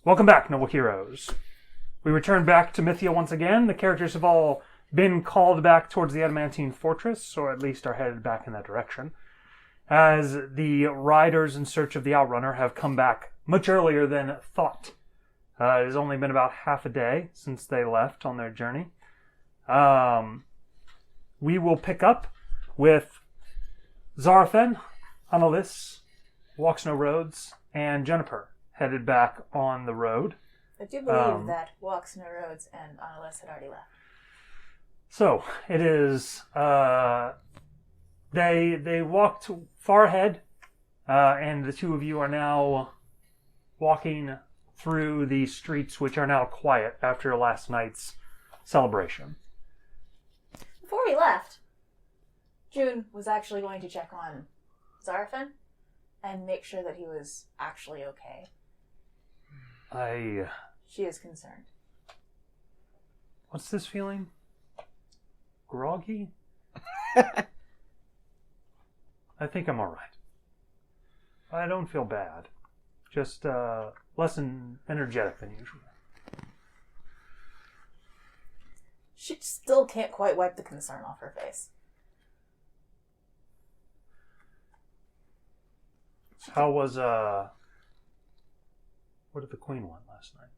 Welcome back, noble heroes. We return back to Mythia once again. The characters have all been called back towards the Adamantine Fortress, or at least are headed back in that direction, as the riders in search of the Outrunner have come back much earlier than thought. It has only been about half a day since they left on their journey. We will pick up with Zarathan, Annalise, Walks No Roads, and Juniper headed back on the road. I do believe that Walks No Roads and Annalise had already left. So, it is, they walked far ahead, and the two of you are now walking through the streets, which are now quiet after last night's celebration. Before we left, June was actually going to check on Zarathan and make sure that he was actually okay. She is concerned. What's this feeling? Groggy? I think I'm alright. I don't feel bad. Just less energetic than usual. She still can't quite wipe the concern off her face. How was, what did the Queen want last night?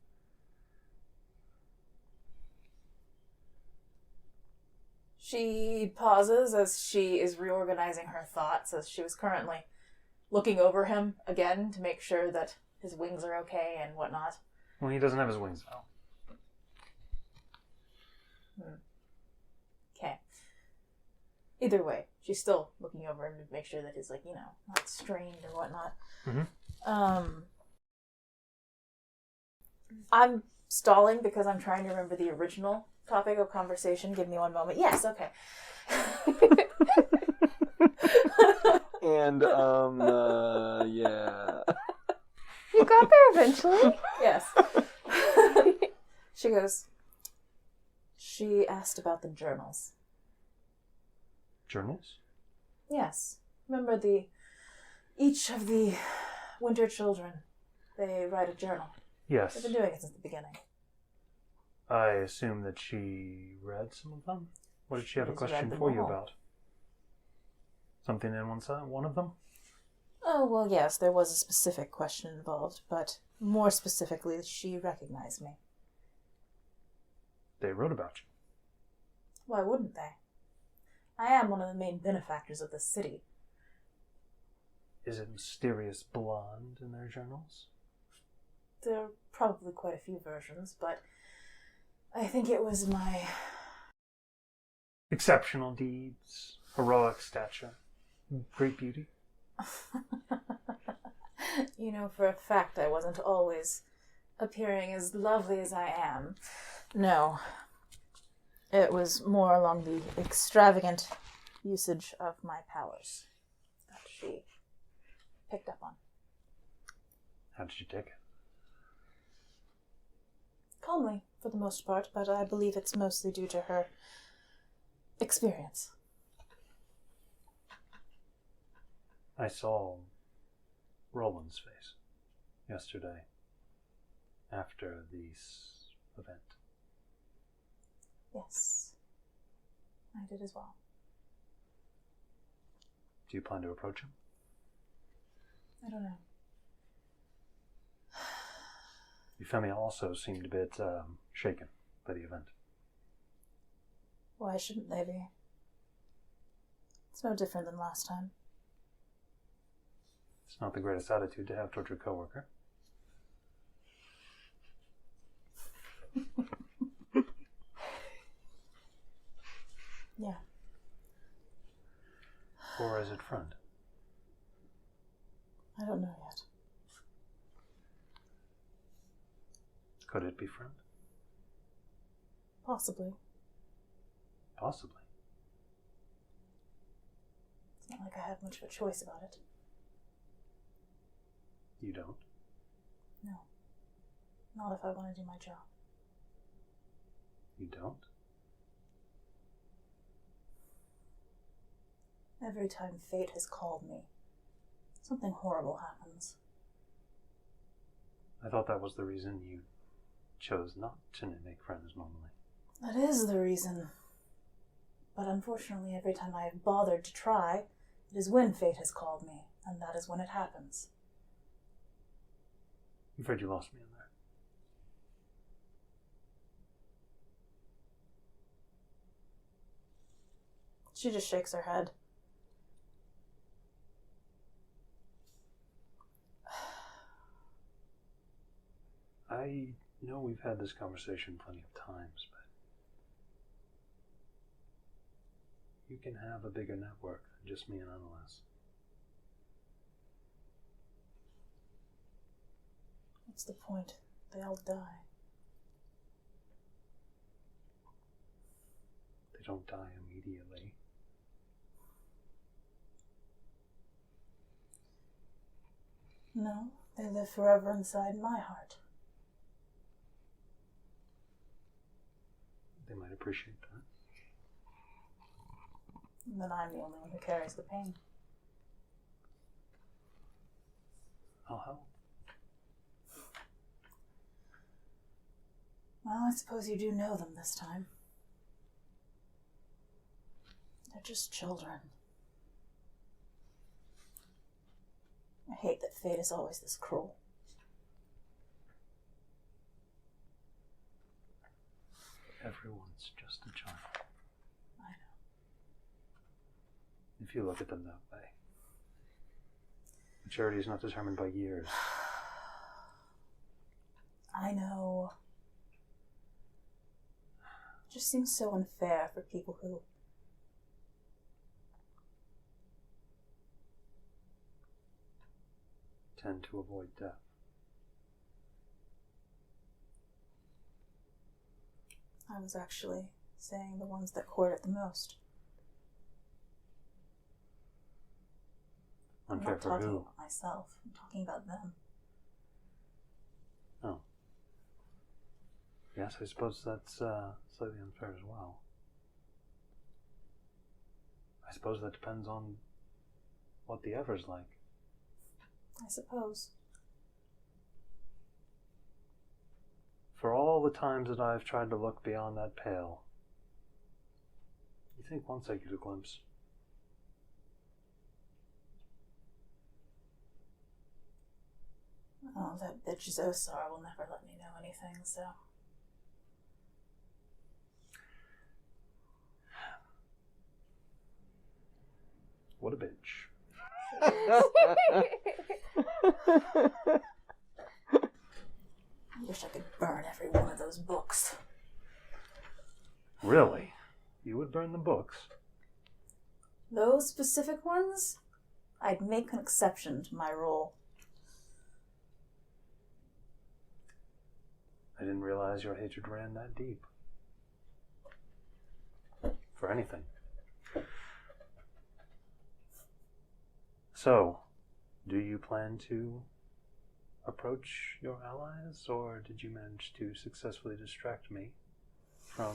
She pauses as she is reorganizing her thoughts, as she was currently looking over him again to make sure that his wings are okay and whatnot. Well, he doesn't have his wings now. Okay. Either way, she's still looking over him to make sure that he's, not strained or whatnot. Mm-hmm. I'm stalling because I'm trying to remember the original topic of conversation. Give me one moment. Yes, okay. And, yeah. You got there eventually. Yes. She asked about the journals. Journals? Yes. Remember each of the winter children, they write a journal. Yes. They've been doing it since the beginning. I assume that she read some of them? What did she have a question for you about? Something in one of them? Oh, well, yes, there was a specific question involved, but more specifically, she recognized me. They wrote about you. Why wouldn't they? I am one of the main benefactors of the city. Is it mysterious blonde in their journals? There are probably quite a few versions, but I think it was my... Exceptional deeds, heroic stature, great beauty. You know, for a fact I wasn't always appearing as lovely as I am. No. It was more along the extravagant usage of my powers that she picked up on. How did you take it? Calmly, for the most part, but I believe it's mostly due to her experience. I saw Roland's face yesterday after this event. Yes, I did as well. Do you plan to approach him? I don't know. Euphemia also seemed a bit shaken by the event. Why shouldn't they be? It's no different than last time. It's not the greatest attitude to have towards your coworker. Yeah. Or is it friend? I don't know yet. Could it be friend? Possibly. Possibly. It's not like I have much of a choice about it. You don't? No. Not if I want to do my job. You don't? Every time fate has called me, something horrible happens. I thought that was the reason you chose not to make friends normally. That is the reason. But unfortunately, every time I have bothered to try, it is when fate has called me, and that is when it happens. I'm afraid you lost me in there. She just shakes her head. I know we've had this conversation plenty of times, but you can have a bigger network than just me and Annalise. What's the point? They all die. They don't die immediately. No, they live forever inside my heart. They might appreciate that. And then I'm the only one who carries the pain. I'll help. Well, I suppose you do know them this time. They're just children. I hate that fate is always this cruel. Everyone's just a child. I know. If you look at them that way. Maturity is not determined by years. I know. It just seems so unfair for people who... tend to avoid death. I was actually saying the ones that court it the most. Unfair I'm not for talking who? about myself. I'm talking about them. Oh. Yes, I suppose that's slightly unfair as well. I suppose that depends on what the ever's like. I suppose. For all the times that I've tried to look beyond that pale, you think once I get a glimpse. Oh, that bitch Zosar will never let me know anything, so... What a bitch. I wish I could burn every one of those books. Really? You would burn the books? Those specific ones? I'd make an exception to my rule. I didn't realize your hatred ran that deep. For anything. So, do you plan to approach your allies, or did you manage to successfully distract me from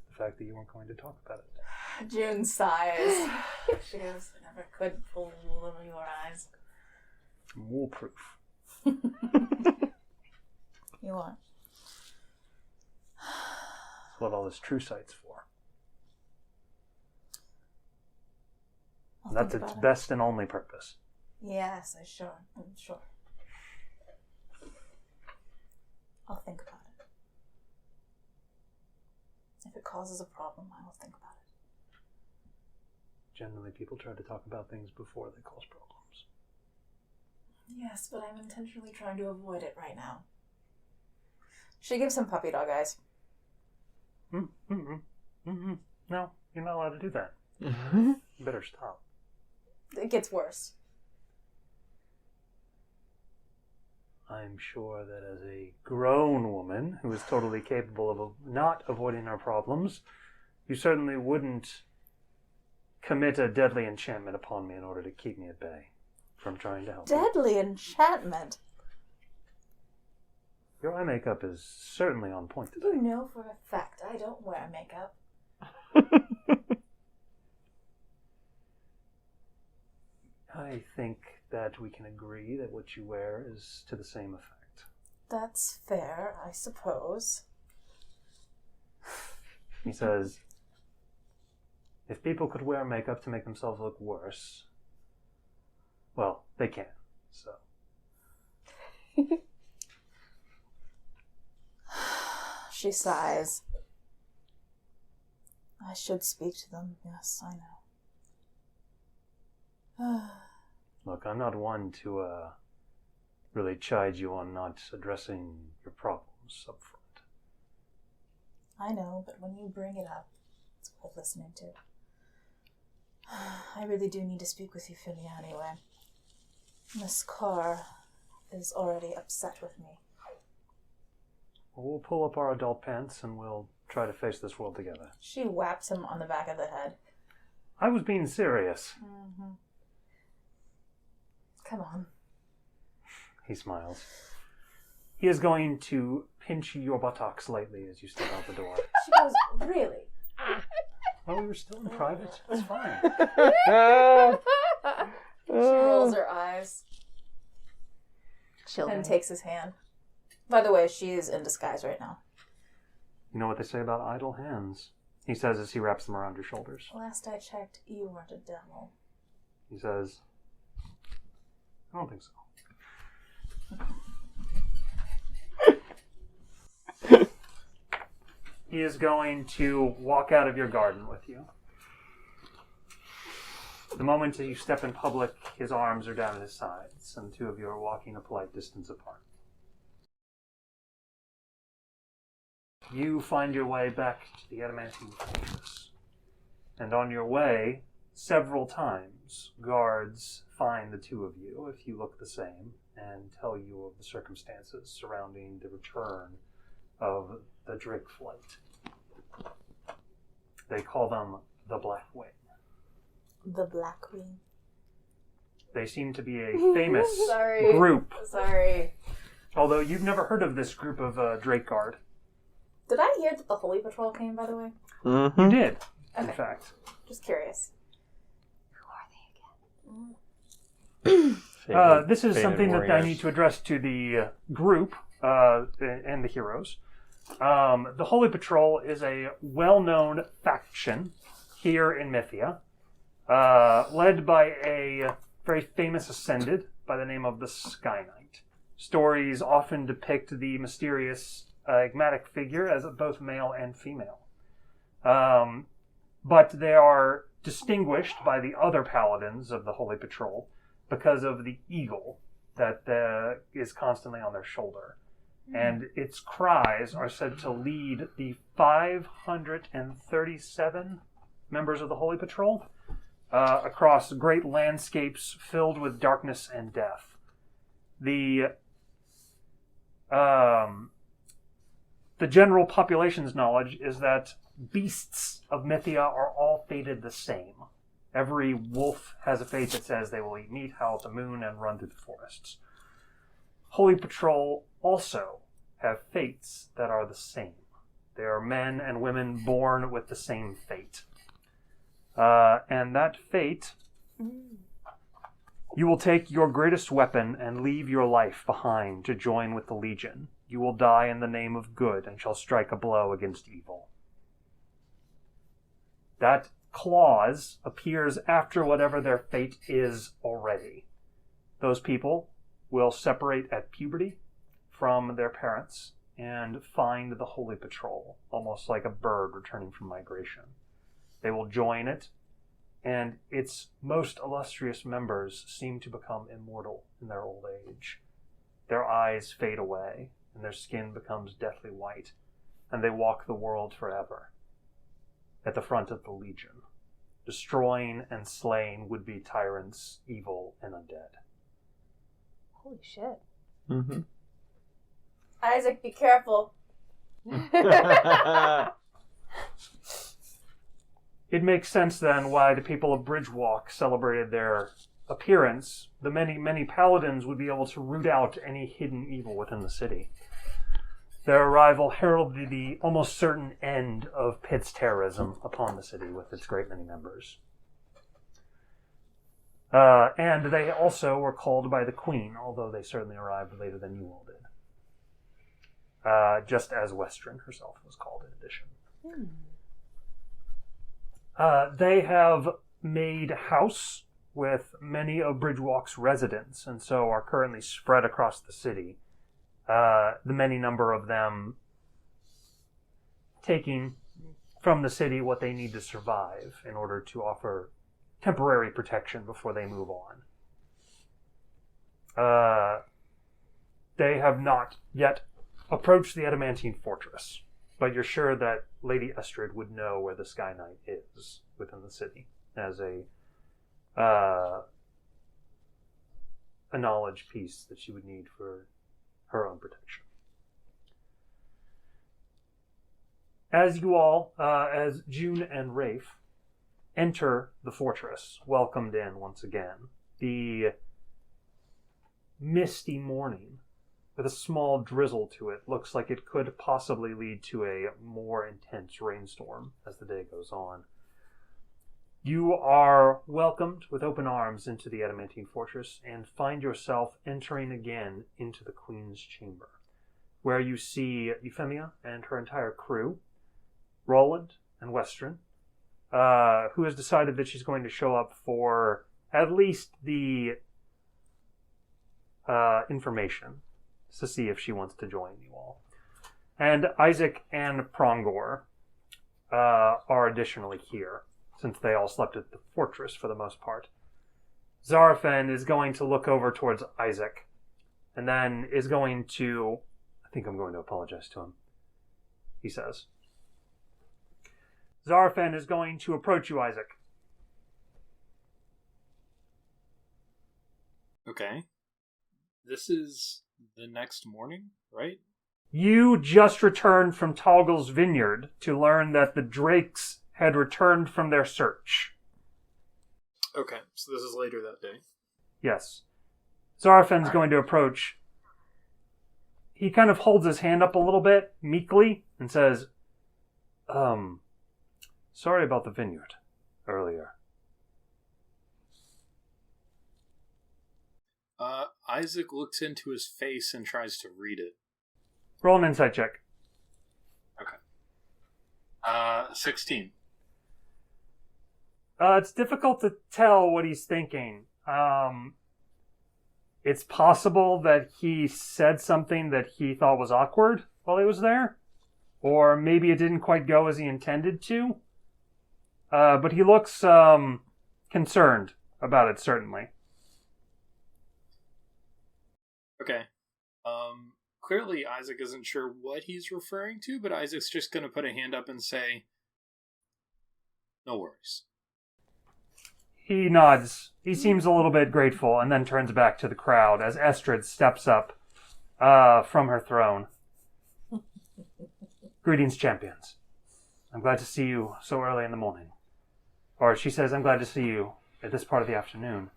the fact that you weren't going to talk about it? June sighs. She goes, I never could pull the wool over your eyes. Woolproof. You are. That's what all this true sight's for. I'll That's think its about it. best and only purpose. Yes, I'm sure. I'll think about it. If it causes a problem, I will think about it. Generally, people try to talk about things before they cause problems. Yes, but I'm intentionally trying to avoid it right now. She gives him puppy dog eyes. No, you're not allowed to do that. You better stop. It gets worse. I'm sure that as a grown woman who is totally capable of not avoiding our problems, you certainly wouldn't commit a deadly enchantment upon me in order to keep me at bay from trying to help you. Deadly enchantment. Your eye makeup is certainly on point today. You know for a fact I don't wear makeup. I think that we can agree that what you wear is to the same effect. That's fair, I suppose. He says, if people could wear makeup to make themselves look worse, well, they can, so. She sighs. I should speak to them, yes, I know. Look, I'm not one to really chide you on not addressing your problems up front. I know, but when you bring it up, it's worth listening to. I really do need to speak with you, Philia, anyway. Miss Carr is already upset with me. Well, we'll pull up our adult pants and we'll try to face this world together. She whaps him on the back of the head. I was being serious. Mm-hmm. Come on. He smiles. He is going to pinch your buttocks lightly as you step out the door. She goes, really? Well, we were still in private. It's fine. She rolls her eyes Children. and takes his hand. By the way, she is in disguise right now. You know what they say about idle hands? He says as he wraps them around your shoulders. Last I checked, you weren't a devil. He says, I don't think so. He is going to walk out of your garden with you. The moment that you step in public, his arms are down at his sides, and the two of you are walking a polite distance apart. You find your way back to the adamantine fortress. And on your way, several times, guards find the two of you, if you look the same, and tell you of the circumstances surrounding the return of the Drake flight. They call them the Black Wing. The Black Wing. They seem to be a famous Sorry. group, Sorry. although you've never heard of this group of Drake Guard. Did I hear that the Holy Patrol came, by the way? Mm-hmm. You did, in Okay. fact. Just curious. Who are they again? This is Faded something that I warriors. need to address to the group and the heroes. The Holy Patrol is a well-known faction here in Mythia, led by a very famous ascended by the name of the Sky Knight. Stories often depict the mysterious enigmatic figure as both male and female. But they are distinguished by the other paladins of the Holy Patrol because of the eagle that is constantly on their shoulder. And its cries are said to lead the 537 members of the Holy Patrol across great landscapes filled with darkness and death. The general population's knowledge is that beasts of Mythia are all fated the same. Every wolf has a fate that says they will eat meat, howl at the moon, and run through the forests. Holy Patrol also have fates that are the same. They are men and women born with the same fate. And that fate, you will take your greatest weapon and leave your life behind to join with the Legion. You will die in the name of good and shall strike a blow against evil. That clause appears after whatever their fate is already. Those people will separate at puberty from their parents and find the Holy Patrol, almost like a bird returning from migration. They will join it, and its most illustrious members seem to become immortal in their old age. Their eyes fade away, and their skin becomes deathly white, and they walk the world forever at the front of the Legion, destroying and slaying would-be tyrants, evil, and undead. Holy shit. Mm-hmm. Isaac, be careful. It makes sense then why the people of Bridgewalk celebrated their appearance. The many, many paladins would be able to root out any hidden evil within the city. Their arrival heralded the almost certain end of Pitt's terrorism upon the city with its great many members. And they also were called by the Queen, although they certainly arrived later than you all did. just as Western herself was called in addition. They have made house with many of Bridgewalk's residents, and so are currently spread across the city. The many number of them taking from the city what they need to survive in order to offer temporary protection before they move on. They have not yet approached the Adamantine Fortress, but you're sure that Lady Estrid would know where the Sky Knight is within the city as a knowledge piece that she would need for her own protection. As you all, as June and Rafe enter the fortress, welcomed in once again, the misty morning with a small drizzle to it looks like it could possibly lead to a more intense rainstorm as the day goes on. You are welcomed with open arms into the Adamantine Fortress and find yourself entering again into the Queen's Chamber, where you see Euphemia and her entire crew, Roland and Western, who has decided that she's going to show up for at least the information to see if she wants to join you all. And Isaac and Prongor are additionally here, since they all slept at the fortress for the most part. Zarafan is going to look over towards Isaac, and then is going to... I think I'm going to apologize to him, he says. Zarafan is going to approach you, Isaac. Okay. This is the next morning, right? You just returned from Toggle's vineyard to learn that the Drakes had returned from their search. Okay, so this is later that day. Yes. Zarafan's going to approach. He kind of holds his hand up a little bit, meekly, and says, sorry about the vineyard earlier. Isaac looks into his face and tries to read it. Roll an insight check. Okay. 16. It's difficult to tell what he's thinking. It's possible that he said something that he thought was awkward while he was there. Or maybe it didn't quite go as he intended to. But he looks concerned about it, certainly. Okay. Clearly Isaac isn't sure what he's referring to, but Isaac's just going to put a hand up and say, no worries. He nods. He seems a little bit grateful and then turns back to the crowd as Estrid steps up from her throne. Greetings, champions. I'm glad to see you so early in the morning. Or she says, I'm glad to see you at this part of the afternoon.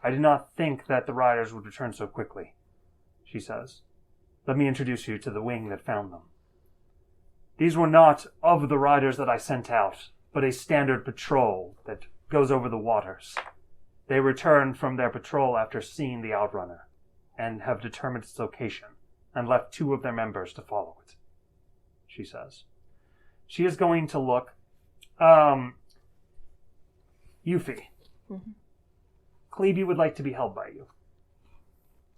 I did not think that the riders would return so quickly, she says. Let me introduce you to the wing that found them. These were not of the riders that I sent out, but a standard patrol that goes over the waters. They returned from their patrol after seeing the Outrunner, and have determined its location, and left 2 of their members to follow it, she says. She is going to look... Yuffie. Mm-hmm. Kleebie would like to be held by you.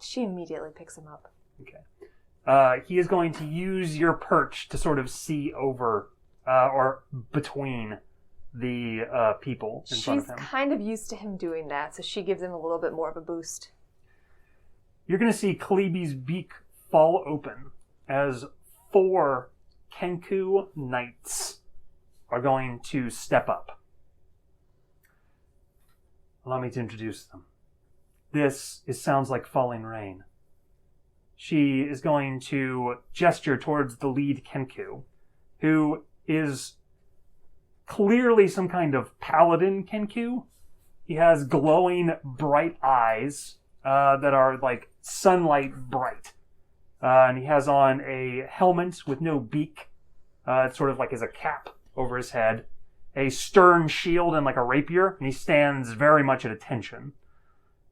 She immediately picks him up. Okay. He is going to use your perch to sort of see over, or between the people in front of She's him. kind of used to him doing that, so she gives him a little bit more of a boost. You're going to see Kleebie's beak fall open as 4 Kenku knights are going to step up. Allow me to introduce them. This sounds like falling rain. She is going to gesture towards the lead Kenku, who is clearly some kind of paladin Kenku. He has glowing, bright eyes that are like sunlight bright. And he has on a helmet with no beak. It's sort of like as a cap over his head. A stern shield and like a rapier. And he stands very much at attention.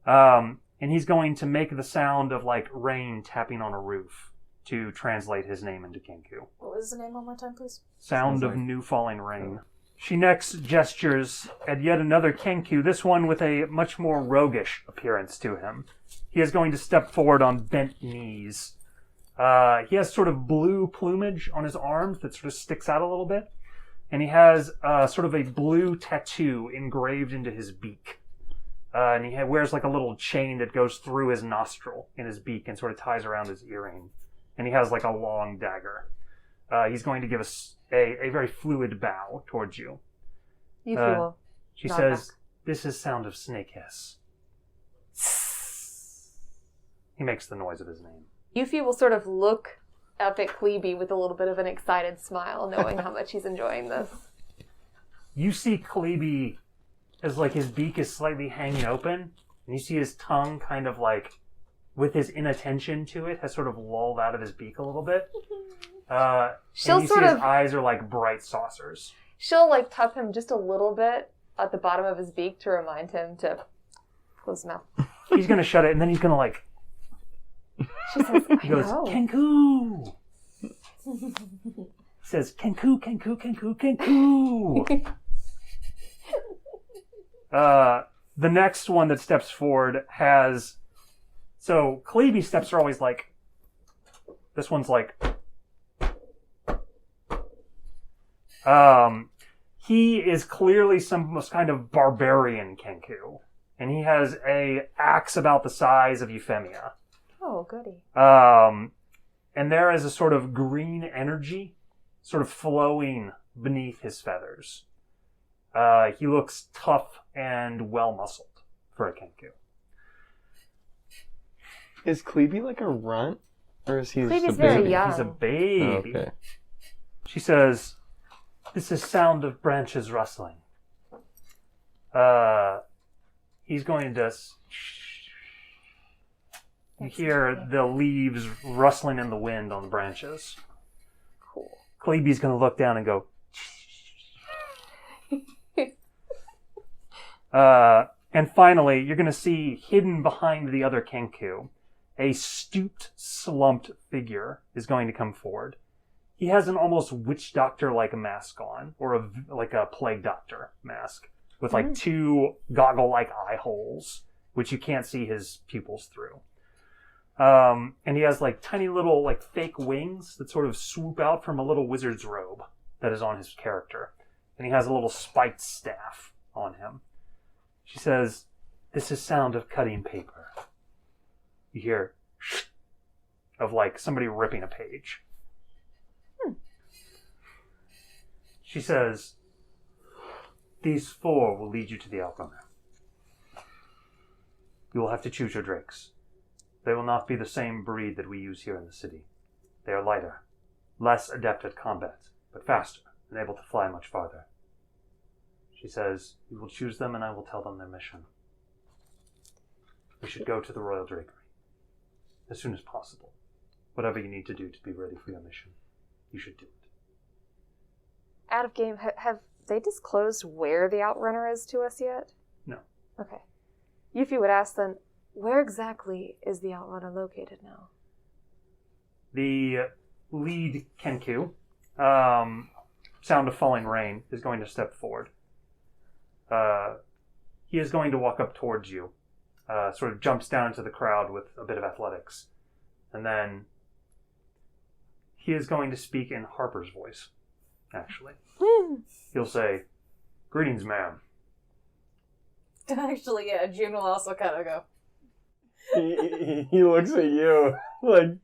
And he's going to make the sound of like rain tapping on a roof to translate his name into Kenku. What was the name one more time, please? Sound of new falling rain. She next gestures at yet another Kenku, this one with a much more roguish appearance to him. He is going to step forward on bent knees. He has sort of blue plumage on his arms that sort of sticks out a little bit. And he has sort of a blue tattoo engraved into his beak. And he wears like a little chain that goes through his nostril in his beak and sort of ties around his earring. And he has like a long dagger. He's going to give us a very fluid bow towards you. You feel. She nod says, back. "This is sound of snake hiss." He makes the noise of his name. Yuffie will sort of look up at Kleebie with a little bit of an excited smile, knowing how much he's enjoying this. You see Kleebie as like his beak is slightly hanging open, and you see his tongue kind of like, with his inattention to it, has sort of lolled out of his beak a little bit. She'll and you sort see his of- eyes are like bright saucers. She'll like tuck him just a little bit at the bottom of his beak to remind him to close his mouth. He's gonna shut it, and then he's gonna like, She says, I he goes, know. "Kenku!" He says, "Kenku, Kenku, Kenku, Kenku!" The next one that steps forward has... So, Kleebie steps are always like... This one's like... He is clearly some kind of barbarian Kenku. And he has a axe about the size of Euphemia. Oh, goody. And there is a sort of green energy sort of flowing beneath his feathers. He looks tough and well-muscled for a Kenku. Is Kleebie like a runt? Or is he just a Kleebie's very baby? young. He's a baby. Oh, okay. She says, "This is sound of branches rustling." He's going to... You hear the leaves rustling in the wind on the branches. Cool. Kleebie's going to look down and go... And finally, you're going to see hidden behind the other Kenku, a stooped, slumped figure is going to come forward. He has an almost witch doctor-like mask on, or like a plague doctor mask, with like two goggle-like eye holes, which you can't see his pupils through. And he has like tiny little like fake wings that sort of swoop out from a little wizard's robe that is on his character. And he has a little spiked staff on him. She says, "This is sound of cutting paper." You hear of like somebody ripping a page. She says, "These four will lead you to the Outrunner. You will have to choose your drakes. They will not be the same breed that we use here in the city. They are lighter, less adept at combat, but faster and able to fly much farther." She says, "You will choose them and I will tell them their mission. We should go to the Royal Drakery as soon as possible. Whatever you need to do to be ready for your mission, you should do it." Out of game, have they disclosed where the Outrunner is to us yet? No. Okay. Yuffie would ask then, where exactly is the Outrunner located now? The lead Kenku, Sound of Falling Rain, is going to step forward. He is going to walk up towards you, sort of jumps down into the crowd with a bit of athletics, and then he is going to speak in Harper's voice, actually. He'll say, "Greetings, ma'am." Actually, yeah, June will also kind of go. He looks at you like,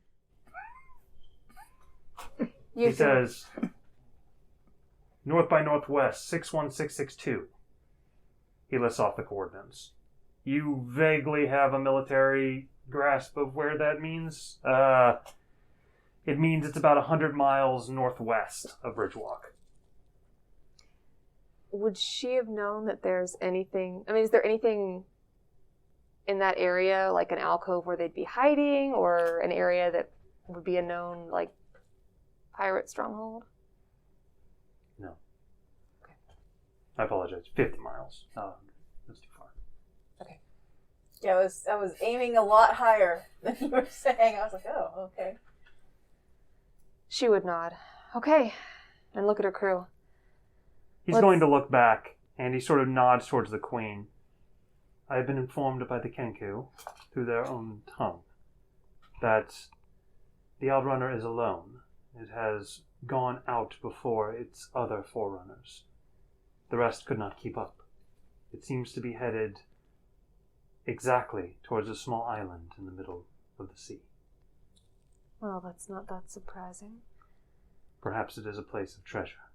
He says, "North by northwest, 61662. He lists off the coordinates. You vaguely have a military grasp of where that means. It means it's about 100 miles northwest of Bridgewalk. Would she have known that there's anything... I mean, is there anything in that area, like an alcove where they'd be hiding, or an area that would be a known, like, pirate stronghold? No. Okay. I apologize. 50 miles. That's too far. Okay. Yeah, I was aiming a lot higher than you were saying. I was like, oh, okay. She would nod. Okay. And look at her crew. He's going to look back, and he sort of nods towards the queen. I have been informed by the Kenku, through their own tongue, that the Outrunner is alone. It has gone out before its other forerunners. The rest could not keep up. It seems to be headed exactly towards a small island in the middle of the sea. Well, that's not that surprising. Perhaps it is a place of treasure,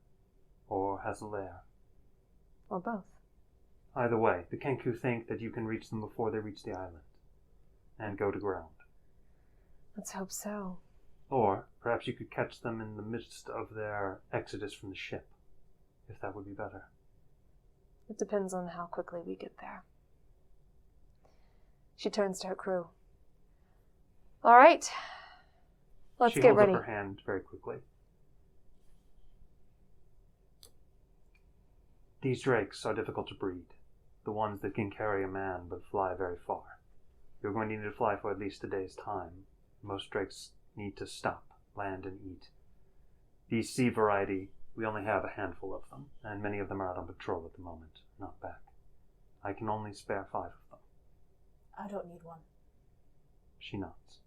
or has a lair. Or both. Either way, the Kenku think that you can reach them before they reach the island, and go to ground. Let's hope so. Or perhaps you could catch them in the midst of their exodus from the ship, if that would be better. It depends on how quickly we get there. She turns to her crew. All right. Let's She get holds ready. up her hand very quickly. These drakes are difficult to breed. The ones that can carry a man but fly very far. You're going to need to fly for at least a day's time. Most drakes need to stop, land, and eat. These sea variety, we only have a handful of them, and many of them are out on patrol at the moment, not back. I can only spare 5 of them. I don't need one. She nods.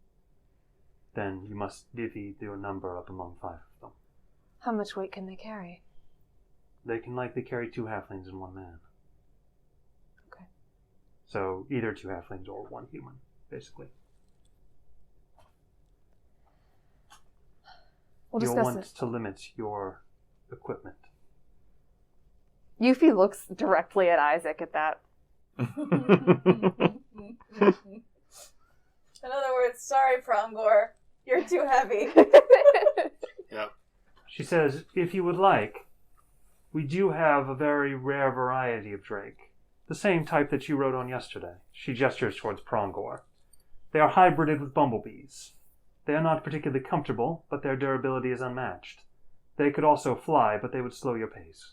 Then you must divvy your number up among 5 of them. How much weight can they carry? They can likely carry 2 halflings and 1 man. Okay. So either 2 halflings or 1 human, basically. We'll You'll discuss want it. to limit your equipment. Yuffie looks directly at Isaac at that. In other words, sorry, Prongor. You're too heavy. Yep. She says, if you would like, we do have a very rare variety of drake. The same type that you rode on yesterday. She gestures towards Prongor. They are hybrided with bumblebees. They are not particularly comfortable, but their durability is unmatched. They could also fly, but they would slow your pace.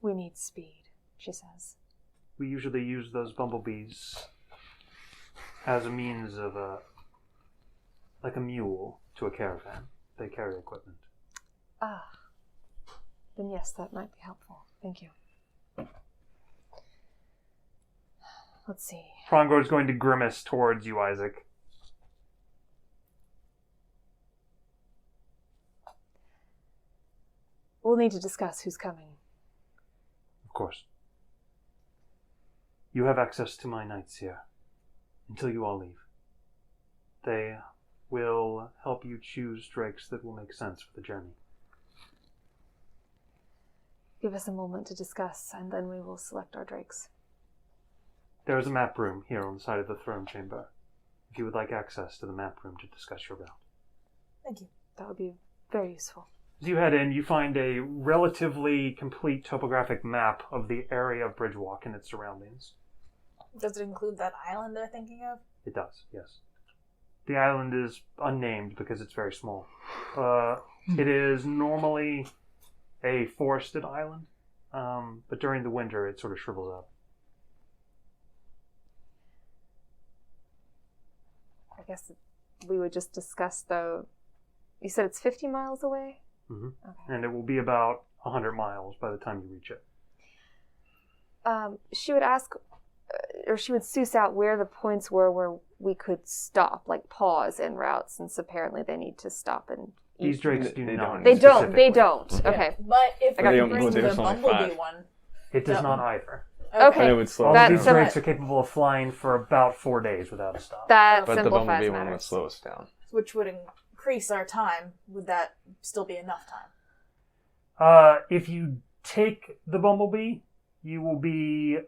We need speed, she says. We usually use those bumblebees as a means of like a mule to a caravan. They carry equipment. Ah. Then yes, that might be helpful. Thank you. Let's see. Prongor is going to grimace towards you, Isaac. We'll need to discuss who's coming. Of course. You have access to my knights here until you all leave. They will help you choose drakes that will make sense for the journey. Give us a moment to discuss, and then we will select our drakes. There is a map room here on the side of the throne chamber, if you would like access to the map room to discuss your route. Thank you. That would be very useful. As you head in, you find a relatively complete topographic map of the area of Bridgewalk and its surroundings. Does it include that island they're thinking of? It does, yes. The island is unnamed because it's very small. It is normally a forested island, but during the winter it sort of shrivels up. I guess we would just discuss the... You said it's 50 miles away? Mm-hmm. Okay. And it will be about 100 miles by the time you reach it. She would ask, or she would suss out where the points were where we could stop, like pause en route, since apparently they need to stop and eat. These drakes They do not. don't. They specifically. don't. Yeah. Okay. But if I got we you. bring There's the only bumblebee 5. one... It does No. not either. Okay. And it would slow All us of That- these down. so drakes are capable of flying for about 4 days without a stop. That But the simplifies bumblebee one would matters. slow us down. Which would increase our time. Would that still be enough time? If you take the bumblebee, you will be...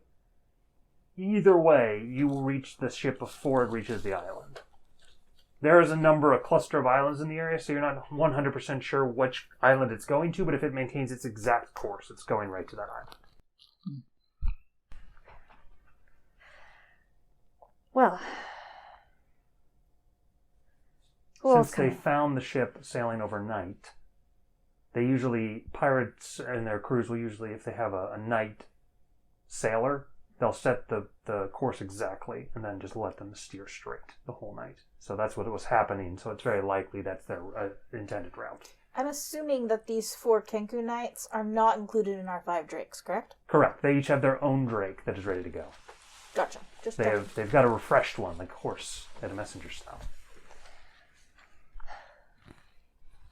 Either way, you will reach the ship before it reaches the island. There is a cluster of islands in the area, so you're not 100% sure which island it's going to, but if it maintains its exact course, it's going right to that island. Well. Who else Since they coming? found the ship sailing overnight, pirates and their crews will usually, if they have a night sailor, they'll set the course exactly and then just let them steer straight the whole night. So that's what was happening. So it's very likely that's their intended route. I'm assuming that these 4 Kenku knights are not included in our 5 drakes, correct? Correct. They each have their own drake that is ready to go. Gotcha. Just checking. They've got a refreshed one, like a horse at a messenger style.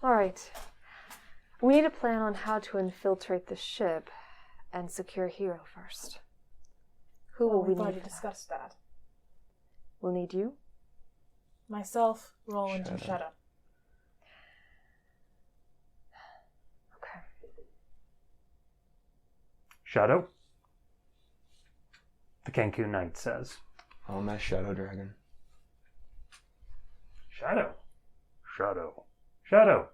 All right. We need to plan on how to infiltrate the ship and secure Hero first. Who will we we've need? already for that? discussed that. We'll need you. Myself, Roland, and Shadow. Okay. Shadow? The Kenku Knight says. Oh, my Shadow Dragon. Shadow. Shadow. Shadow.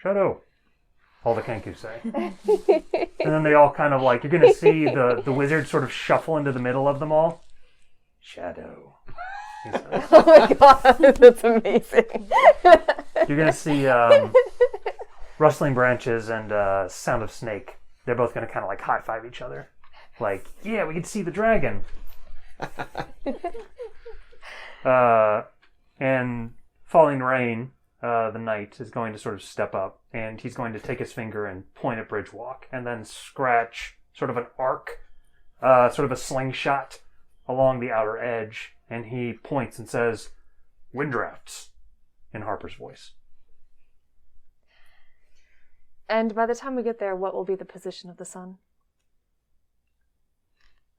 Shadow. All the Kenku say. And then they all kind of like, you're going to see the wizard sort of shuffle into the middle of them all. Shadow. He says. Oh my god, that's amazing. You're going to see rustling branches and sound of snake. They're both going to kind of like high-five each other. Like, yeah, we can see the dragon. And Falling Rain, the knight, is going to sort of step up, and he's going to take his finger and point at Bridgewalk, and then scratch sort of an arc, sort of a slingshot along the outer edge, and he points and says, "Wind drafts," in Harper's voice. And by the time we get there, what will be the position of the sun?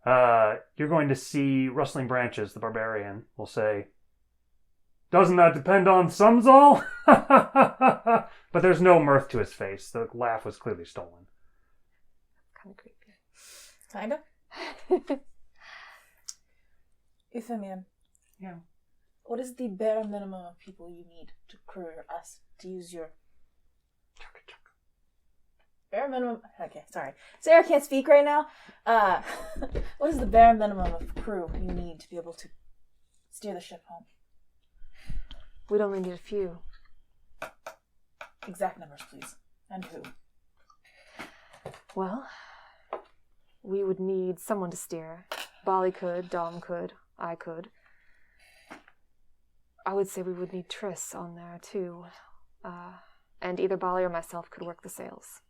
You're going to see Rustling Branches, the barbarian, will say, "Doesn't that depend on Sumsall?" But there's no mirth to his face. The laugh was clearly stolen. Kind of creepy. Kinda? Euphemian. Yeah. What is the bare minimum of people you need to crew us, to use your... Bare minimum... Okay, sorry. Sarah can't speak right now. What is the bare minimum of crew you need to be able to steer the ship home? We'd only need a few. Exact numbers, please. And who? Well, we would need someone to steer. Bali could, Dom could, I could. I would say we would need Triss on there too. And either Bali or myself could work the sails.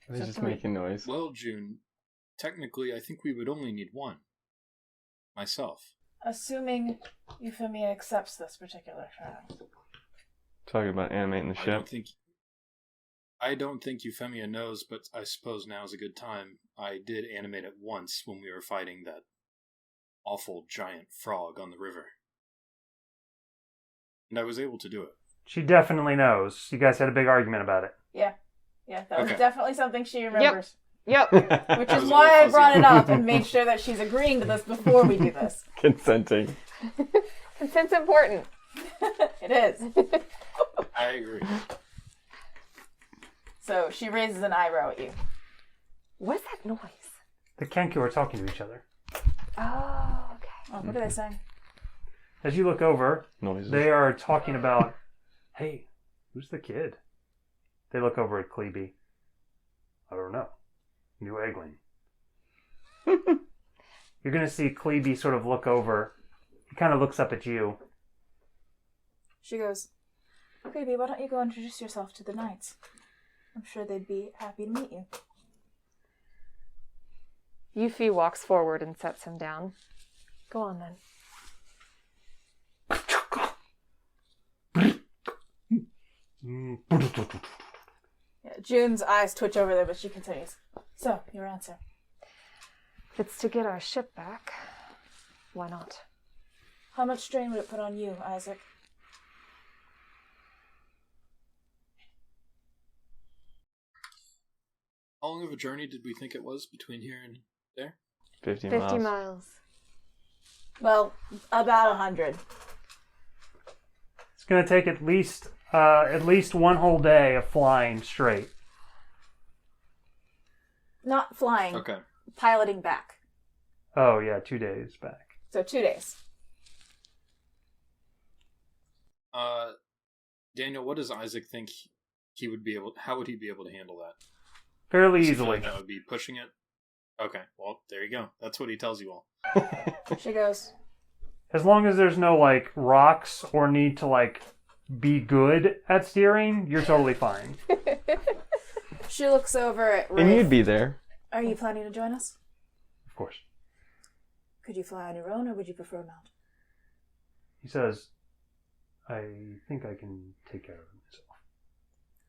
Are they just making noise? Well, June, technically I think we would only need one. Myself. Assuming Euphemia accepts this particular trial. Talking about animating the ship. I don't think Euphemia knows, but I suppose now is a good time. I did animate it once when we were fighting that awful giant frog on the river. And I was able to do it. She definitely knows. You guys had a big argument about it. Yeah, that was definitely something she remembers. Yep. Which is why I brought it up and made sure that she's agreeing to this before we do this. Consenting. Consent's important. It is. I agree. So she raises an eyebrow at you. What's that noise? The Kenku are talking to each other. Oh, okay. Oh, what are they saying? As you look over, Noises. they are talking about, "Hey, who's the kid?" They look over at Kleebie. "I don't know. New Eggling." You're going to see Kleebie sort of look over. He kind of looks up at you. She goes, "Baby, why don't you go introduce yourself to the knights? I'm sure they'd be happy to meet you." Yuffie walks forward and sets him down. Go on then. Yeah, June's eyes twitch over there, but she continues. So, your answer. If it's to get our ship back, why not? How much strain would it put on you, Isaac? How long of a journey did we think it was between here and there? 50 50 miles. miles. Well, about 100. It's going to take at least one whole day of flying straight. Not flying. Okay. Piloting back. Oh, yeah, 2 days back. So 2 days. Daniel, what does Isaac think he would be able? How would he be able to handle that? Fairly Does he feel easily. like that would be pushing it. Okay, well, there you go. That's what he tells you all. She goes, As long as there's no, like, rocks or need to, like, be good at steering, you're totally fine. she looks over at Rafe. And you'd be there. Are you planning to join us? Of course. Could you fly on your own, or would you prefer mount? He says, I think I can take care of myself.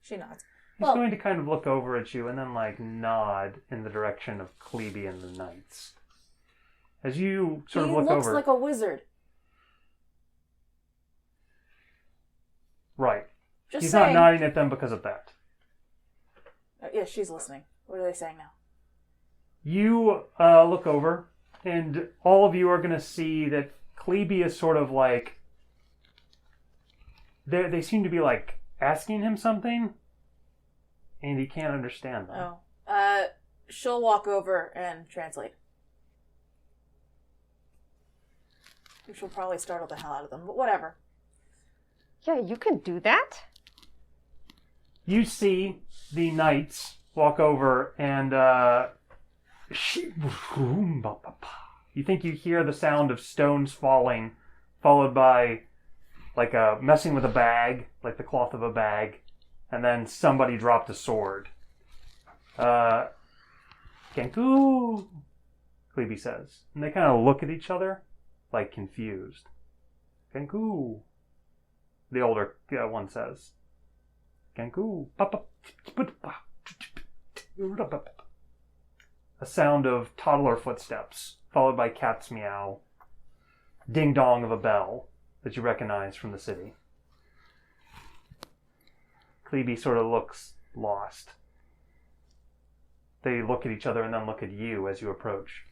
She nods. He's Well- going to kind of look over at you and then, like, nod in the direction of Kleebie and the knights. As you sort of look He looks over... like a wizard. Right. Just He's saying. not nodding at them because of that. Yeah, she's listening. What are they saying now? You look over, and all of you are going to see that Kleebie is sort of like... They seem to be, like, asking him something, and he can't understand them. Oh. She'll walk over and translate. Which will probably startle the hell out of them, but whatever. Yeah, you can do that. You see the knights walk over, and you think you hear the sound of stones falling, followed by like a messing with a bag, like the cloth of a bag, and then somebody dropped a sword. Kenku, Kleebie says, and they kind of look at each other, like confused. Kenku, the older one says. Kenku, a sound of toddler footsteps, followed by cat's meow, ding dong of a bell that you recognize from the city. Kleebie sort of looks lost. They look at each other and then look at you as you approach.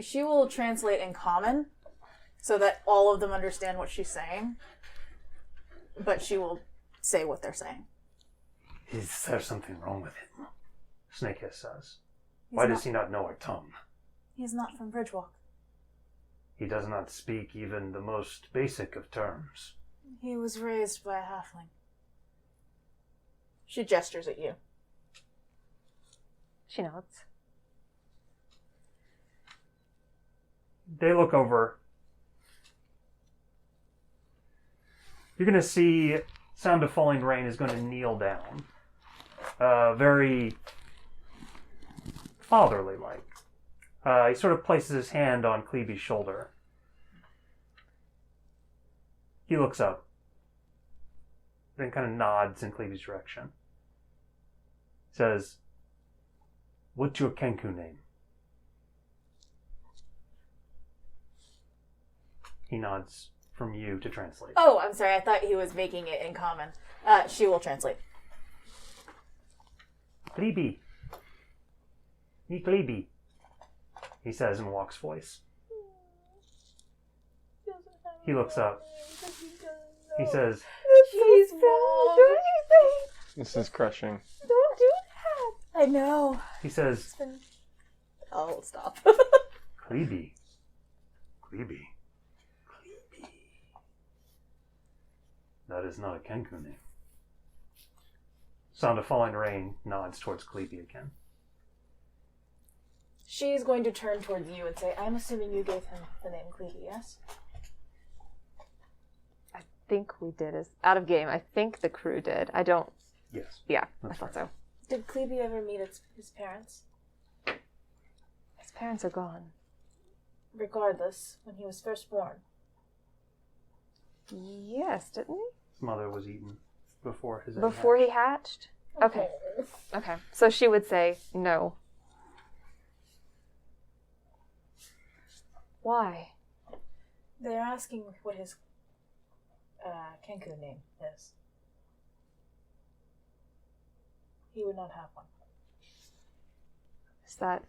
She will translate in common so that all of them understand what she's saying. But she will say what they're saying. Is there something wrong with him? Snakehead says. Why does he not know our tongue? He's not from Bridgewalk. He does not speak even the most basic of terms. He was raised by a halfling. She gestures at you. She nods. They look over. You're going to see Sound of Falling Rain is going to kneel down. Very fatherly like. He sort of places his hand on Kleebie's shoulder. He looks up. Then kind of nods in Kleebie's direction. Says, "What's your Kenku name?" He nods from you to translate. Oh, I'm sorry. I thought he was making it in common. She will translate. Kleebie. Me Kleebie, he says in Walk's voice. He looks up. He says, She's wrong. Don't you think? This is crushing. Don't do that. I know. he says, Oh, stop. Kleebie. Kleebie. Kleebie. That is not a Kenku name. Sound of Falling Rain nods towards Kleebie again. She's going to turn towards you and say, I'm assuming you gave him the name Kleebie, yes? I think we did as out of game. I think the crew did. I don't. Yes. Yeah, That's I thought right. so. Did Kleebie ever meet his parents? His parents are gone. Regardless, when he was first born. Yes, didn't he? His mother was eaten before his egg Before hatched. he hatched. Okay. Okay. So she would say no. Why? They're asking what his Kenku name is. He would not have one. Is that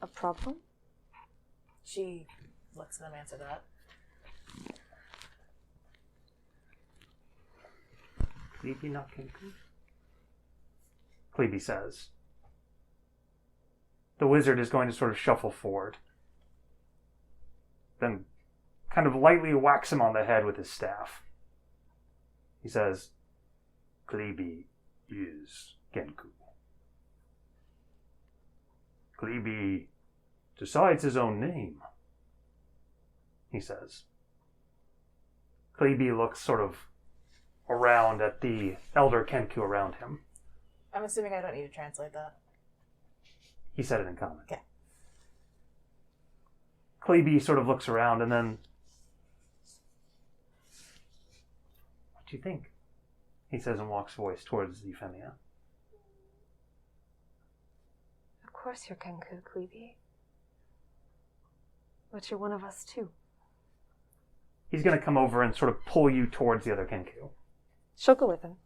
a problem? She lets them answer that. Kleebie, not Kenku? Kleebie says. The wizard is going to sort of shuffle forward. Then kind of lightly whacks him on the head with his staff. He says, Kleebie is Kenku. Kleebie decides his own name, he says. Kleebie looks sort of around at the elder Kenku around him. I'm assuming I don't need to translate that. He said it in common. Okay. Kleebie sort of looks around and then... What do you think? He says in Walk's voice towards Euphemia. Of course you're Kenku, Kleebie. But you're one of us too. He's going to come over and sort of pull you towards the other Kenku. She'll go with him.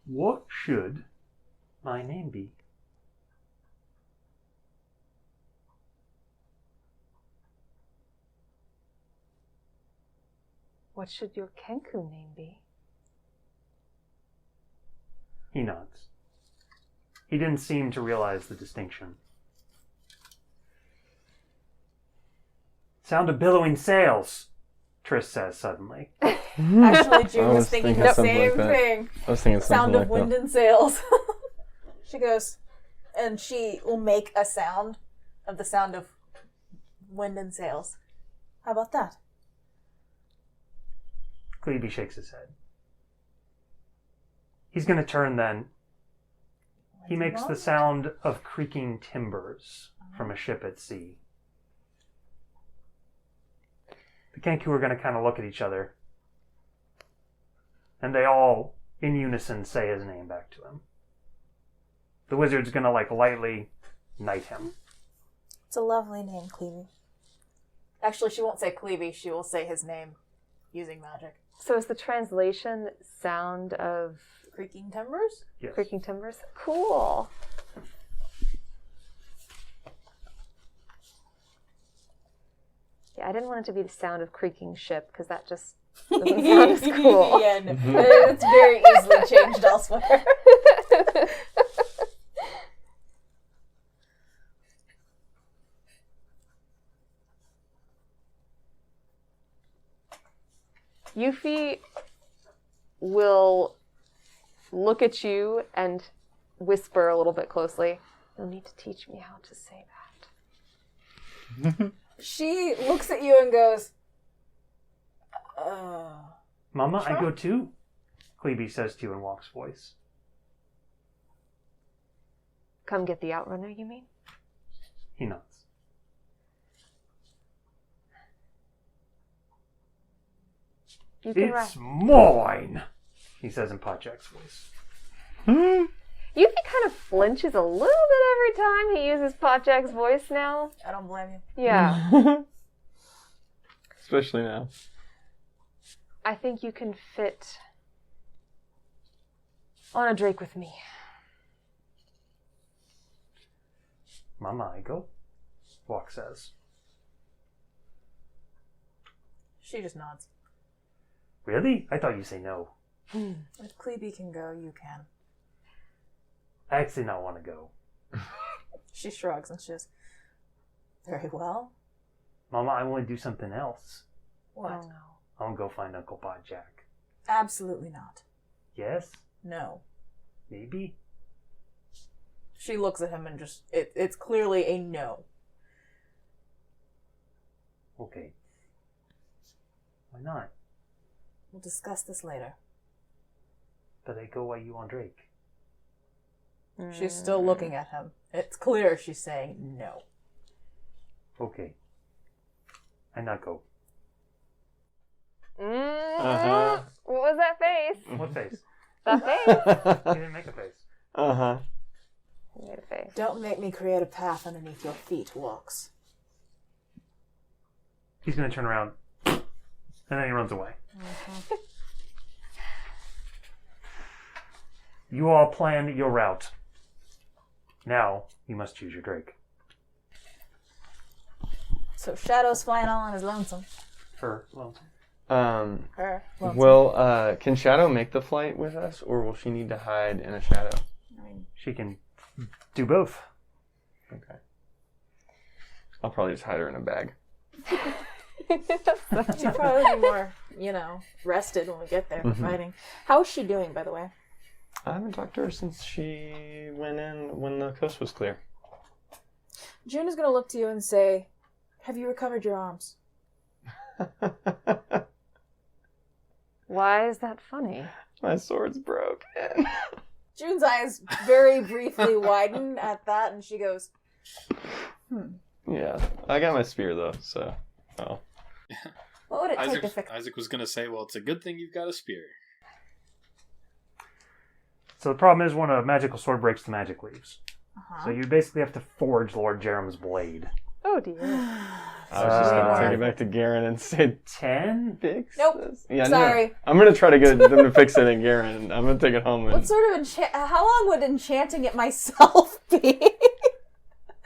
What should my name be? What should your Kenku name be? He nods. He didn't seem to realize the distinction. Sound of billowing sails, Triss says suddenly. Actually, June I was was thinking thinking the something same like that. thing. I was thinking something Sound like of wind and sails. She goes, and she will make a sound of the sound of wind and sails. How about that? Kleebie shakes his head. He's going to turn then. He makes the sound of creaking timbers from a ship at sea. The Kenku are going to kind of look at each other. And they all, in unison, say his name back to him. The wizard's going to, lightly knight him. It's a lovely name, Kleebie. Actually, she won't say Kleebie. She will say his name using magic. So is the translation sound of Creaking timbers? Yes. creaking timbers? Cool. Yeah, I didn't want it to be the sound of creaking ship because that just doesn't sound as cool. Yeah, no. It's very easily changed elsewhere. Yuffie will look at you and whisper a little bit closely. You'll need to teach me how to say that. She looks at you and goes, Mama, Sure. I go too, Kleebie says to you in Walk's voice. Come get the outrunner, you mean? He nods. You can It's ride. mine, he says in Podjack's voice. Yuffie kind of flinches a little bit every time he uses Potjack's voice now. I don't blame you. Yeah. Especially now. I think you can fit on a drake with me. Mama, I go, Walk says. She just nods. Really? I thought you'd say no. If Kleebie can go, you can. I actually not want to go. She shrugs and she says, very well. Mama, I want to do something else. What? Oh, no. I want to go find Uncle Podjack. Absolutely not. Yes? No. Maybe? She looks at him and just, it's clearly a no. Okay. Why not? We'll discuss this later. But I go while you on Drake. She's still looking at him. It's clear she's saying no. Okay. I not go. Uh-huh. What was that face? What face? That face? You didn't make a face. Uh-huh. You made a face. Don't make me create a path underneath your feet, Walks. He's going to turn around. And then he runs away. You all plan your route. Now, you must choose your Drake. So Shadow's flying all on his lonesome. Her lonesome. Her lonesome. Will, can Shadow make the flight with us, or will she need to hide in a shadow? I mean, She can do both. Okay. I'll probably just hide her in a bag. she'd probably be more, rested when we get there for fighting. How is she doing, by the way? I haven't talked to her since she went in when the coast was clear. June is going to look to you and say, have you recovered your arms? Why is that funny? My sword's broken. June's eyes very briefly widen at that, and she goes, Yeah, I got my spear though, so. Oh. what would it take to fix Isaac was going to say, well, it's a good thing you've got a spear. So the problem is when a magical sword breaks, the magic leaves. Uh-huh. So you basically have to forge Lord Jerem's blade. Oh dear. I was just going to take it back to Garen and say, 10? fix Nope. this. Yeah, Sorry. No, I'm going to try to get them to fix it in Garen. I'm going to take it home. What sort of how long would enchanting it myself be?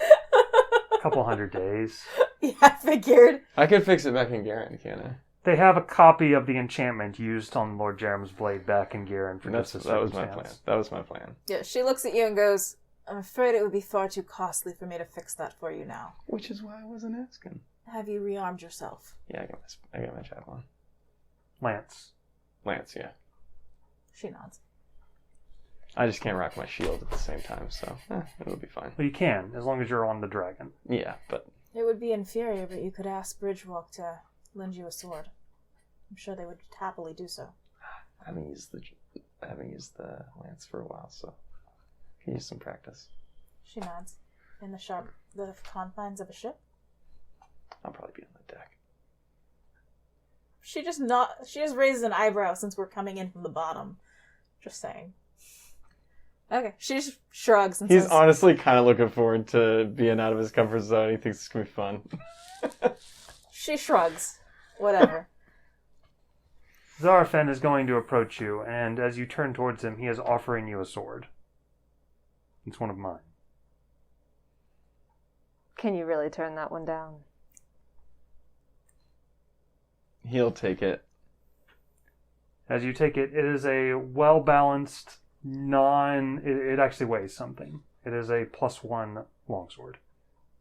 A couple 100 days. Yeah, I figured. I could fix it back in Garen, can't I? They have a copy of the enchantment used on Lord Jerem's blade back in Garen for just this That was my plan. circumstance. That was my plan. Yeah, she looks at you and goes, I'm afraid it would be far too costly for me to fix that for you now. Which is why I wasn't asking. Have you rearmed yourself? Yeah, I got my javelin. Lance. Lance, yeah. She nods. I just can't rock my shield at the same time, so it'll be fine. Well, you can, as long as you're on the dragon. Yeah, but It would be inferior, but you could ask Bridgewalk to lend you a sword. I'm sure they would happily do so. I haven't used the lance for a while, so I can use some practice. She nods. In the confines of a ship? I'll probably be on the deck. She just raises an eyebrow since we're coming in from the bottom. Just saying. Okay, she just shrugs and He's says, honestly kind of looking forward to being out of his comfort zone. He thinks it's going to be fun. She shrugs. Whatever. Zarafen is going to approach you, and as you turn towards him, he is offering you a sword. It's one of mine. Can you really turn that one down? He'll take it. As you take it, it is a well-balanced, it actually weighs something. It is a +1 longsword.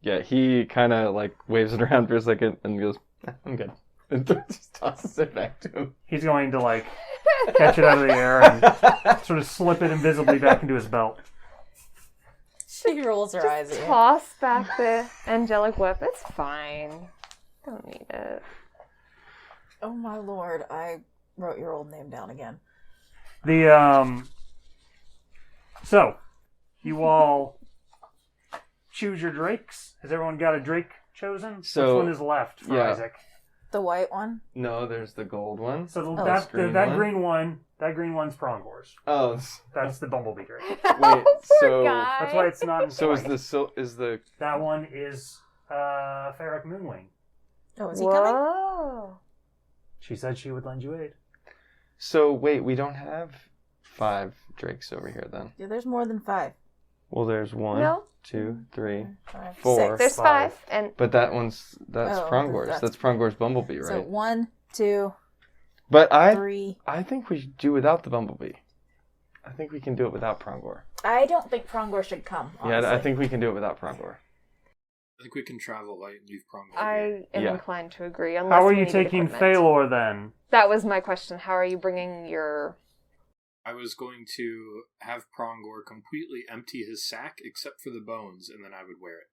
Yeah, he kind of like waves it around for a second and goes, I'm good. And just tosses it back to him. He's going to, catch it out of the air and sort of slip it invisibly back into his belt. She rolls her eyes at you. Toss back the angelic whip. It's fine. Don't need it. Oh my lord, I wrote your old name down again. So, you all choose your drakes. Has everyone got a drake chosen? So, which one is left for yeah. Isaac? The white one? No, there's the gold one. So that green one? that green one's Prongor's. Oh, That's the bumblebee drake. wait. So guy. That's why it's not in So flight. is the That one is Ferric Moonwing. Oh, is he coming? Whoa. She said she would lend you aid. So wait, we don't have 5 drakes over here then. Yeah, there's more than 5. Well, there's 1, No. 2, 3, 5, 4. 6. There's 5, and but that's Oh, Prongor's. That's Prongor's bumblebee, So right? 1, 2, But 3. I think we should do without the bumblebee. I think we can do it without Prongor. I don't think Prongor should come, honestly. Yeah, I think we can do it without Prongor. I think we can travel light and leave Prongor. I am Yeah. inclined to agree. Unless How are we you needed taking equipment. Phalor then? That was my question. How are you bringing your... I was going to have Prongor completely empty his sack except for the bones, and then I would wear it.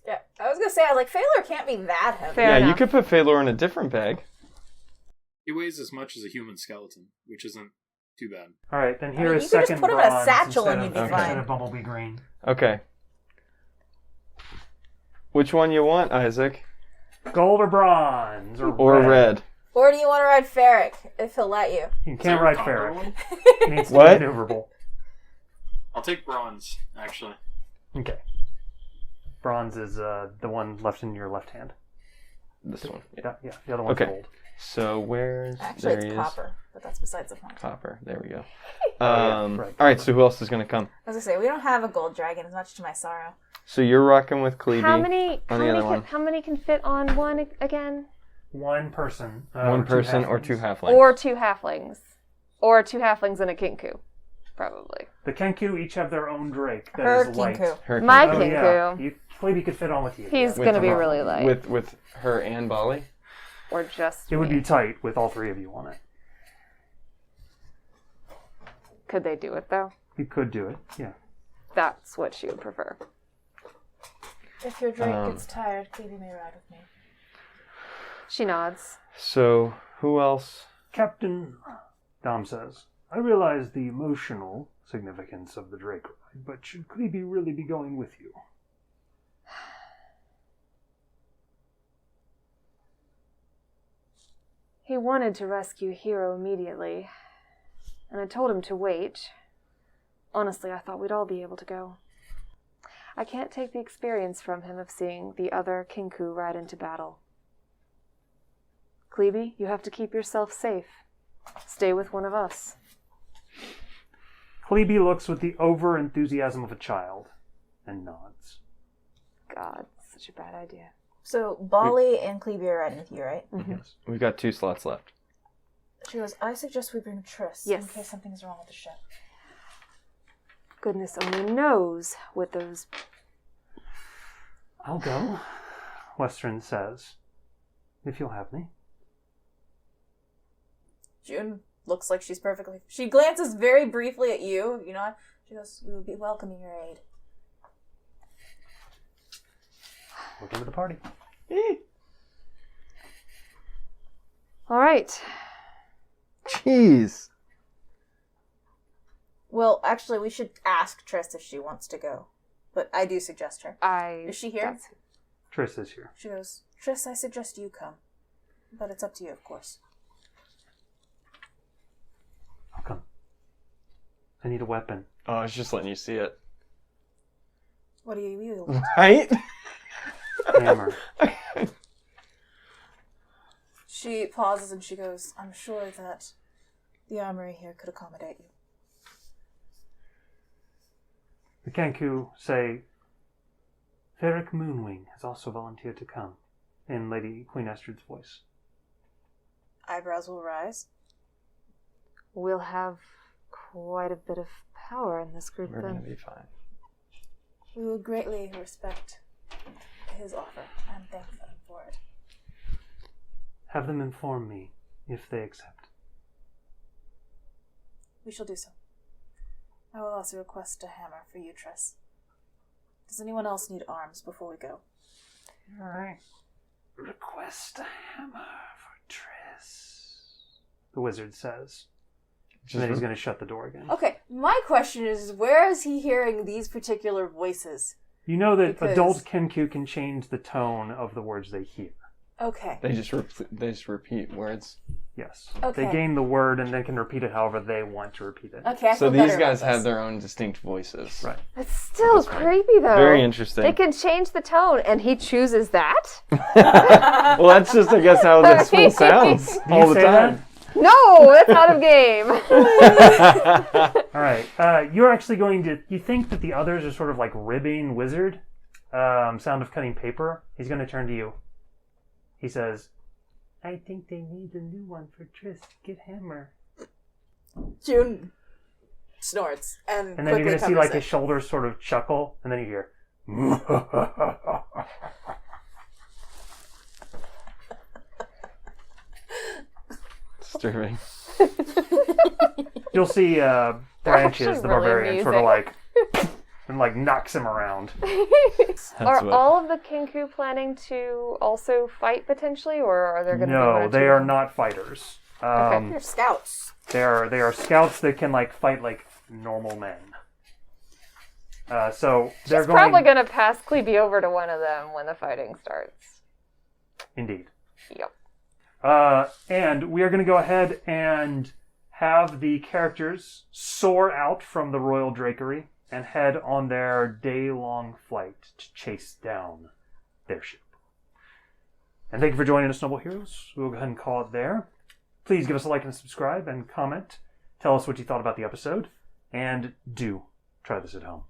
Yeah, I was gonna say, Phalor can't be that heavy. Fair yeah, you enough. could put Phalor in a different bag. He weighs as much as a human skeleton, which isn't too bad. All right, then I here mean, is you could just second put him in a bronze satchel instead and of- you'd be Okay. fine. instead of bumblebee green. Okay. Which one you want, Isaac? Gold or bronze Or red? Or do you want to ride Ferric, if he'll let you? You can't ride Copper Ferric. one? It needs to What? be maneuverable. I'll take bronze, actually. Okay. Bronze is the one left in your left hand. This one. Yeah, the other one's Okay. gold. So where's... Actually, there it's he copper, but that's besides the point. is. Copper. There we go. yeah, right. All right, so who else is going to come? I was gonna say, we don't have a gold dragon, as much to my sorrow. So you're rocking with Kleebie. How many can fit on one again? One person. One or two person or halflings. 2 halflings. Or 2 halflings. Or 2 halflings and a Kenku. Probably. The Kenku each have their own drake that Her is light. Kenku. Her My Oh, Kenku. yeah. Kenku. Kleebie could fit on with you. He's With going to be her- really light. With her and Bali? Or just It would me. be tight with all 3 of you on it. Could they do it, though? You could do it, yeah. That's what she would prefer. If your drake gets tired, Kleebie may ride with me. She nods. So, who else? Captain, Dom says, I realize the emotional significance of the Drake ride, but should Kleebie really be going with you? He wanted to rescue Hero immediately, and I told him to wait. Honestly, I thought we'd all be able to go. I can't take the experience from him of seeing the other Kenku ride into battle. Kleebie, you have to keep yourself safe. Stay with one of us. Kleebie looks with the over-enthusiasm of a child and nods. God, such a bad idea. So, Bali and Kleebie are riding with you, right? Mm-hmm. Yes. We've got 2 slots left. She goes, I suggest we bring Triss Yes. in case something's wrong with the ship. Goodness only knows what those... I'll go, Western says, if you'll have me. June looks like she's perfectly... She glances very briefly at you, you know. She goes, we would be welcoming your aid. Welcome to the party. All right. Jeez. Well, actually, we should ask Triss if she wants to go. But I do suggest her. Is she here? Triss is here. She goes, Triss, I suggest you come. But it's up to you, of course. I'll come. I need a weapon. Oh, I was just letting you see it. What do you wield? Right? Hammer. She pauses and she goes, I'm sure that the armory here could accommodate you. The Kenku say, Ferric Moonwing has also volunteered to come, in Lady Queen Esther's voice. Eyebrows will rise. We'll have quite a bit of power in this group We're then. going to be fine. We will greatly respect his offer and thank them for it. Have them inform me if they accept. We shall do so. I will also request a hammer for you, Triss. Does anyone else need arms before we go? Alright. Request a hammer for Triss, the wizard says. And then he's going to shut the door again. Okay, my question is, where is he hearing these particular voices? You know that Because- adult Kenku can change the tone of the words they hear. Okay. They just repeat words. Yes. Okay. They gain the word and then can repeat it however they want to repeat it. Okay, I So feel better these guys about have this. their own distinct voices. Right. It's still That's right. creepy, though. Very interesting. They can change the tone, and he chooses that? Well, that's just, I guess, how this school sounds Do all you the say time. No, that's out of game. Alright. You're actually going to... You think that the others are sort of like ribbing wizard? Sound of cutting paper. He's going to turn to you. He says, I think they need a new one for Triss. Get hammer. June snorts and And then you're quickly going to see covers like it. his shoulders sort of chuckle, and then you hear... Disturbing. You'll see Branches, actually the really barbarian, sort of amusing. like... and like knocks him around. Are what- all of the Kenku planning to also fight potentially, or are there going to be one No, or they two are of them? not fighters. They're scouts. They are scouts that can like fight like normal men. So they're She's going. probably going to pass Kleebie over to one of them when the fighting starts. Indeed. Yep. And we are going to go ahead and have the characters soar out from the royal drakery and head on their day-long flight to chase down their ship. And thank you for joining us, Noble Heroes. We'll go ahead and call it there. Please give us a like and subscribe and comment. Tell us what you thought about the episode. And do try this at home.